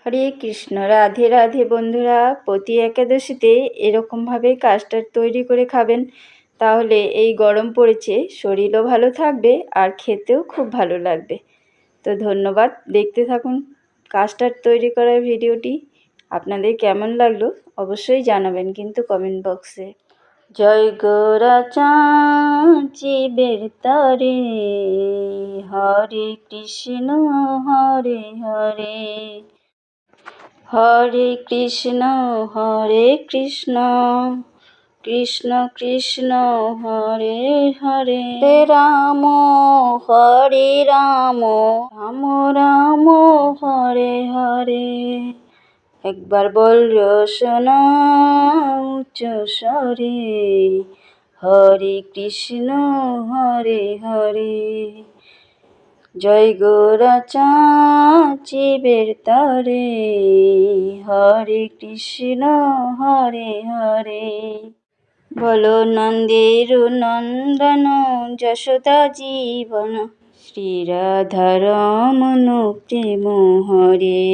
হরে কৃষ্ণ, রাধে রাধে বন্ধুরা। প্রতি একাদশীতে এরকমভাবে কাস্টার্ড তৈরি করে খাবেন, তাহলে এই গরম পড়েছে, শরীরও ভালো থাকবে আর খেতেও খুব ভালো লাগবে। তো ধন্যবাদ, দেখতে থাকুন কাস্টার্ড তৈরি করার ভিডিওটি। আপনাদের কেমন লাগলো অবশ্যই জানাবেন কিন্তু কমেন্ট বক্সে। জয় গোরা জীবের তরে, হরে কৃষ্ণ হরে হরে, হরে কৃষ্ণ কৃষ্ণ কৃষ্ণ হরে হরে, রাম হরে রাম, রাম রাম হরে হরে। একবার বললো শোনা উচ্চ স্বরে, হরে কৃষ্ণ হরে হরে। জয় গোরা জীবের তরে, হরে কৃষ্ণ হরে হরে। বলো নন্দের নন্দন, যশোদা জীবন, শ্রী রাধা রমন প্রেম হরে।